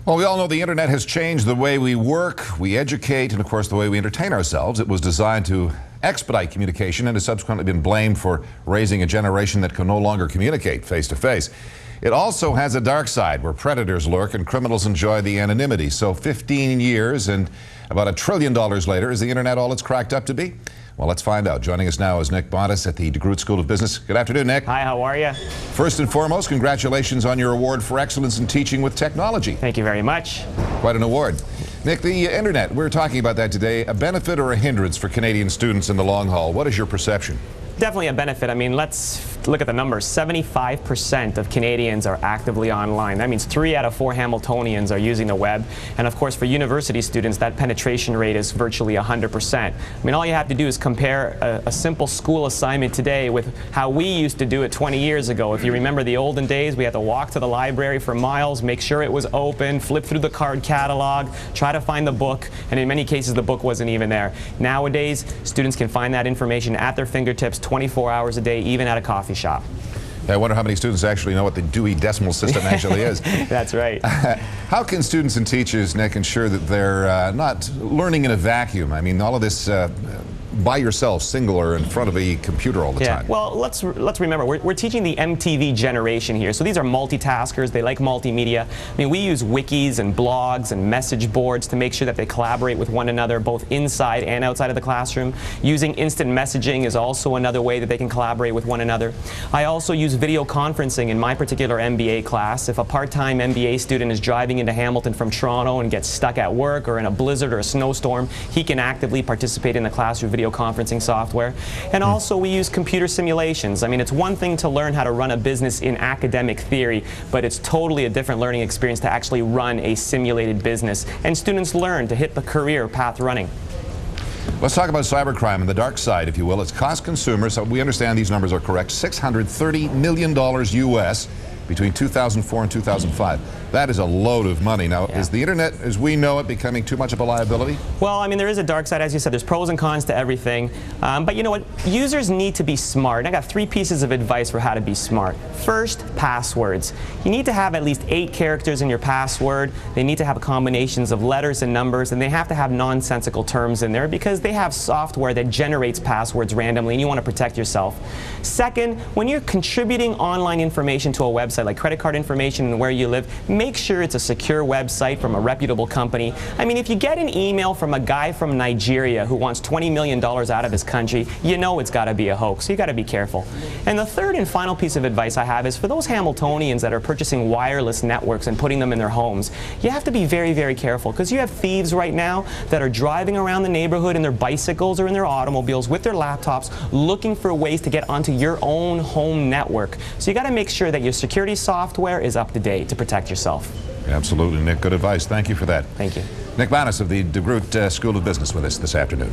Well, we all know the internet has changed the way we work, we educate, and of course the way we entertain ourselves. It was designed to expedite communication and has subsequently been blamed for raising a generation that can no longer communicate face to face. It also has a dark side where predators lurk and criminals enjoy the anonymity. So 15 years and about $1 trillion later, is the internet all it's cracked up to be? Well, let's find out. Joining us now is Nick Bontis at the DeGroote School of Business. Good afternoon, Nick. Hi, how are you? First and foremost, congratulations on your award for excellence in teaching with technology. Thank you very much. Quite an award. Nick, the internet, we're talking about that today, a benefit or a hindrance for Canadian students in the long haul? What is your perception? Definitely a benefit. I mean, let's look at the numbers. 75% of Canadians are actively online. That means 3 out of 4 Hamiltonians are using the web. And of course, for university students, that penetration rate is virtually 100%. I mean, all you have to do is compare a simple school assignment today with how we used to do it 20 years ago. If you remember the olden days, we had to walk to the library for miles, make sure it was open, flip through the card catalog, try to find the book, and in many cases, the book wasn't even there. Nowadays, students can find that information at their fingertips 24 hours a day, even at a coffee shop. I wonder how many students actually know what the Dewey Decimal System actually is. That's right. How can students and teachers, Nick, ensure that they're not learning in a vacuum? I mean, all of this by yourself, singular, in front of a computer all the time. Well, let's remember, we're teaching the MTV generation here. So these are multitaskers. They like multimedia. I mean, we use wikis and blogs and message boards to make sure that they collaborate with one another, both inside and outside of the classroom. Using instant messaging is also another way that they can collaborate with one another. I also use video conferencing in my particular MBA class. If a part-time MBA student is driving into Hamilton from Toronto and gets stuck at work or in a blizzard or a snowstorm, he can actively participate in the class through video conferencing software. And also we use computer simulations. I mean, it's one thing to learn how to run a business in academic theory, but it's totally a different learning experience to actually run a simulated business. And students learn to hit the career path running. Let's talk about cybercrime and the dark side, if you will. It's cost consumers, so we understand these numbers are correct, $630 million US between 2004 and 2005. That is a load of money. Now, is the internet, as we know it, becoming too much of a liability? Well, I mean, there is a dark side. As you said, there's pros and cons to everything. But you know what? Users need to be smart. I got 3 pieces of advice for how to be smart. First, passwords. You need to have at least 8 characters in your password. They need to have combinations of letters and numbers, and they have to have nonsensical terms in there because they have software that generates passwords randomly, and you want to protect yourself. Second, when you're contributing online information to a website, like credit card information and where you live, make sure it's a secure website from a reputable company. I mean, if you get an email from a guy from Nigeria who wants $20 million out of his country, you know it's got to be a hoax. So you got to be careful. And the third and final piece of advice I have is for those Hamiltonians that are purchasing wireless networks and putting them in their homes, you have to be very, very careful because you have thieves right now that are driving around the neighborhood in their bicycles or in their automobiles with their laptops looking for ways to get onto your own home network. So you got to make sure that your security software is up to date to protect yourself. Absolutely, Nick. Good advice. Thank you for that. Thank you. Nick Bontis of the DeGroote School of Business with us this afternoon.